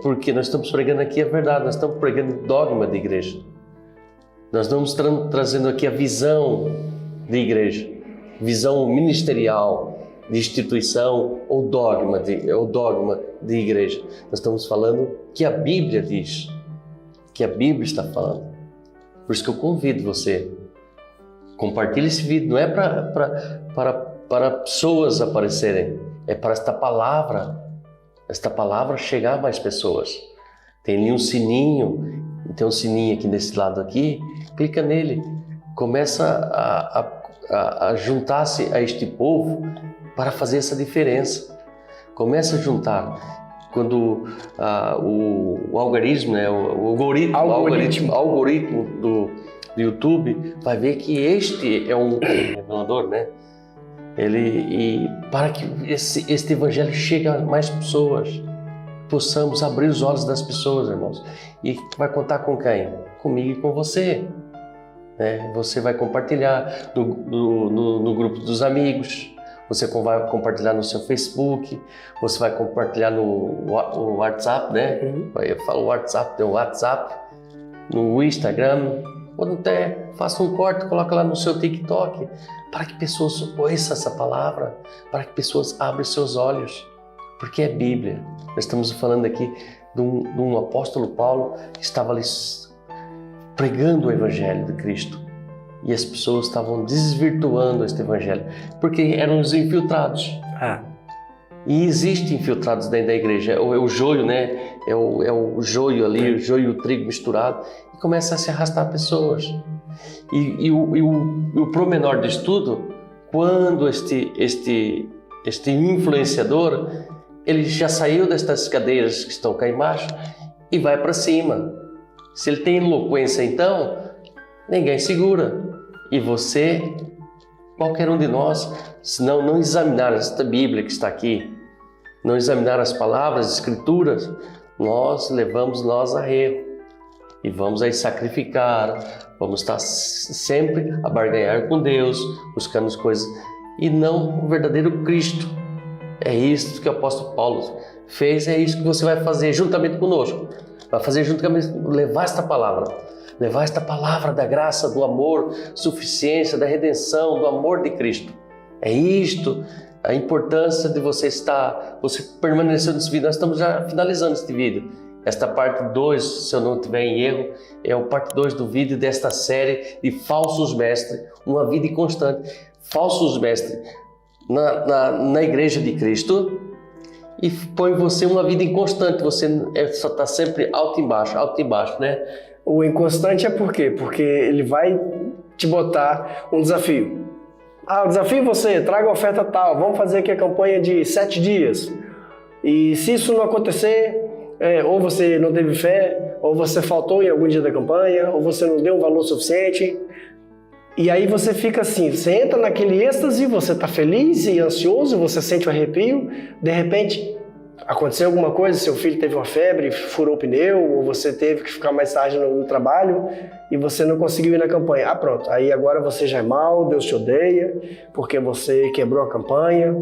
Porque nós estamos pregando aqui a verdade, nós estamos pregando dogma de igreja. Nós estamos trazendo aqui a visão de igreja, visão ministerial, de instituição ou dogma de igreja. Nós estamos falando que a Bíblia diz, que a Bíblia está falando. Por isso que eu convido você, compartilhe esse vídeo. Não é para pessoas aparecerem, é para esta palavra chegar a mais pessoas. Tem ali um sininho, tem um sininho aqui desse lado aqui, clica nele, começa a juntar-se a este povo para fazer essa diferença. Começa a juntar. Quando o algoritmo, né, o algoritmo do YouTube vai ver que este é um revelador, né? Para que este evangelho chegue a mais pessoas, possamos abrir os olhos das pessoas, irmãos. E vai contar com quem? Comigo e com você. Né? Você vai compartilhar no grupo dos amigos, você vai compartilhar no seu Facebook, você vai compartilhar no WhatsApp, né? Eu falo WhatsApp, tem o WhatsApp, no Instagram, ou até faça um corte, coloca lá no seu TikTok, para que pessoas ouçam essa palavra, para que pessoas abram seus olhos, porque é Bíblia. Nós estamos falando aqui de um apóstolo Paulo que estava ali pregando o Evangelho de Cristo. E as pessoas estavam desvirtuando este Evangelho, porque eram os infiltrados. E existem infiltrados dentro da igreja. É o joio, né? É o joio ali, o joio e o trigo misturado. E começa a se arrastar pessoas. E o promenor disso tudo, quando este influenciador, ele já saiu destas cadeiras que estão cá embaixo e vai para cima. Se ele tem eloquência, então, ninguém segura. E você, qualquer um de nós, se não examinar esta Bíblia que está aqui, não examinar as palavras, as escrituras, nós levamos a erro. E vamos aí sacrificar, vamos estar sempre a barganhar com Deus, buscando as coisas, e não o verdadeiro Cristo. É isso que o apóstolo Paulo fez, é isso que você vai fazer juntamente conosco. Vai fazer juntamente, levar esta palavra da graça, do amor, suficiência, da redenção, do amor de Cristo. É isto, a importância de você permanecer nesse vídeo. Nós estamos já finalizando este vídeo. Esta parte 2, se eu não estiver em erro, é o parte 2 do vídeo desta série de falsos mestres, uma vida inconstante. Falsos mestres na igreja de Cristo, e põe você uma vida inconstante, você só está sempre alto e baixo, né? O inconstante é por quê? Porque ele vai te botar um desafio. O desafio é você, traga a oferta tal, vamos fazer aqui a campanha de 7 dias. E se isso não acontecer, ou você não teve fé, ou você faltou em algum dia da campanha, ou você não deu um valor suficiente. E aí você fica assim, você entra naquele êxtase, você está feliz e ansioso, você sente o arrepio, de repente aconteceu alguma coisa, seu filho teve uma febre, furou o pneu, ou você teve que ficar mais tarde no trabalho e você não conseguiu ir na campanha. Pronto, aí agora você já é mal, Deus te odeia, porque você quebrou a campanha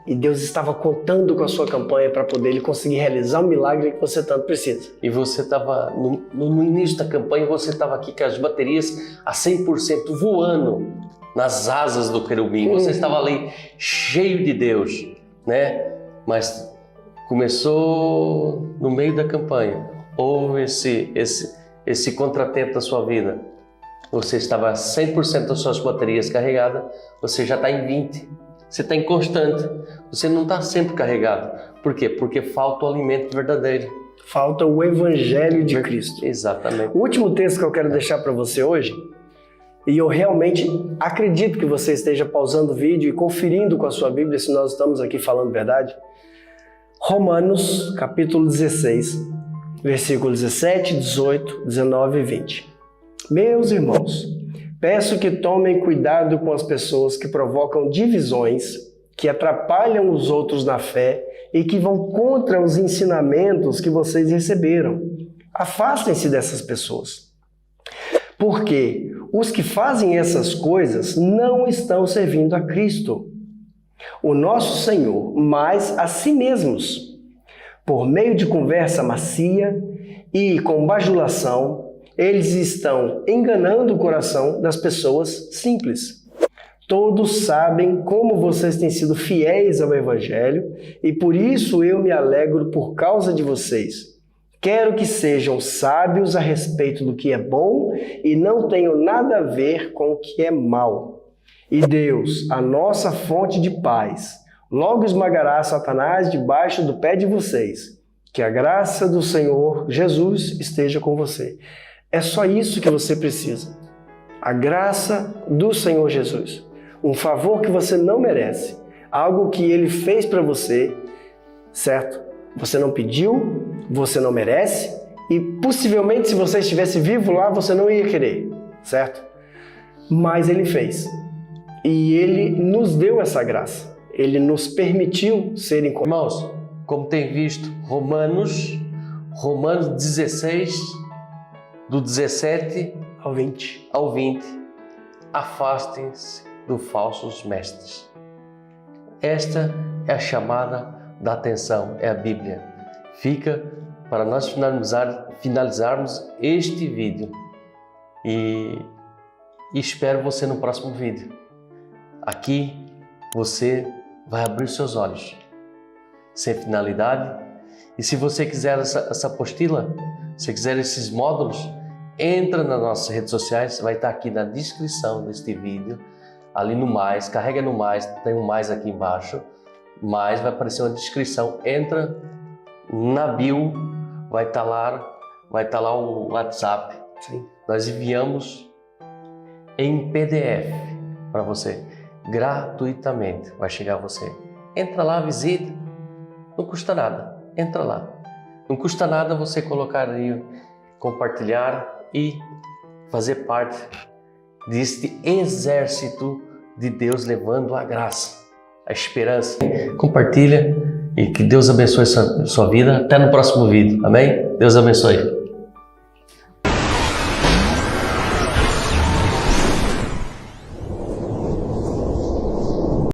e Deus estava contando com a sua campanha para poder ele conseguir realizar o milagre que você tanto precisa. E você estava, no início da campanha, você estava aqui com as baterias a 100% voando nas asas do querubim. Você estava ali cheio de Deus, né? Mas começou no meio da campanha, houve esse contratempo da sua vida. Você estava 100% das suas baterias carregadas, você já está em 20%. Você está inconstante, você não está sempre carregado. Por quê? Porque falta o alimento verdadeiro. Falta o Evangelho de Cristo. Exatamente. O último texto que eu quero deixar para você hoje, e eu realmente acredito que você esteja pausando o vídeo e conferindo com a sua Bíblia se nós estamos aqui falando verdade. Romanos, capítulo 16, versículos 17, 18, 19 e 20. Meus irmãos, peço que tomem cuidado com as pessoas que provocam divisões, que atrapalham os outros na fé e que vão contra os ensinamentos que vocês receberam. Afastem-se dessas pessoas. Porque os que fazem essas coisas não estão servindo a Cristo, o nosso Senhor, mas a si mesmos. Por meio de conversa macia e com bajulação, eles estão enganando o coração das pessoas simples. Todos sabem como vocês têm sido fiéis ao Evangelho e por isso eu me alegro por causa de vocês. Quero que sejam sábios a respeito do que é bom e não tenham nada a ver com o que é mal. E Deus, a nossa fonte de paz, logo esmagará Satanás debaixo do pé de vocês. Que a graça do Senhor Jesus esteja com você. É só isso que você precisa. A graça do Senhor Jesus. Um favor que você não merece. Algo que Ele fez para você, certo? Você não pediu, você não merece e possivelmente se você estivesse vivo lá, você não ia querer, certo? Mas Ele fez. E Ele nos deu essa graça. Ele nos permitiu ser encontrados. Irmãos, como tem visto, Romanos 16, do 17 ao 20. Afastem-se dos falsos mestres. Esta é chamada da atenção, é a Bíblia. Fica para nós finalizarmos este vídeo e espero você no próximo vídeo. Aqui você vai abrir seus olhos, sem finalidade. E se você quiser essa apostila, se quiser esses módulos, entra nas nossas redes sociais, vai estar aqui na descrição deste vídeo, ali no mais, carrega no mais, tem um mais aqui embaixo, mais vai aparecer uma descrição, entra na bio, vai estar lá o WhatsApp. Sim. Nós enviamos em PDF para você, gratuitamente, vai chegar a você. Entra lá, visita, não custa nada, entra lá. Não custa nada você colocar aí, compartilhar e fazer parte deste exército de Deus levando a graça, a esperança. Compartilha e que Deus abençoe sua vida. Até no próximo vídeo. Amém? Deus abençoe.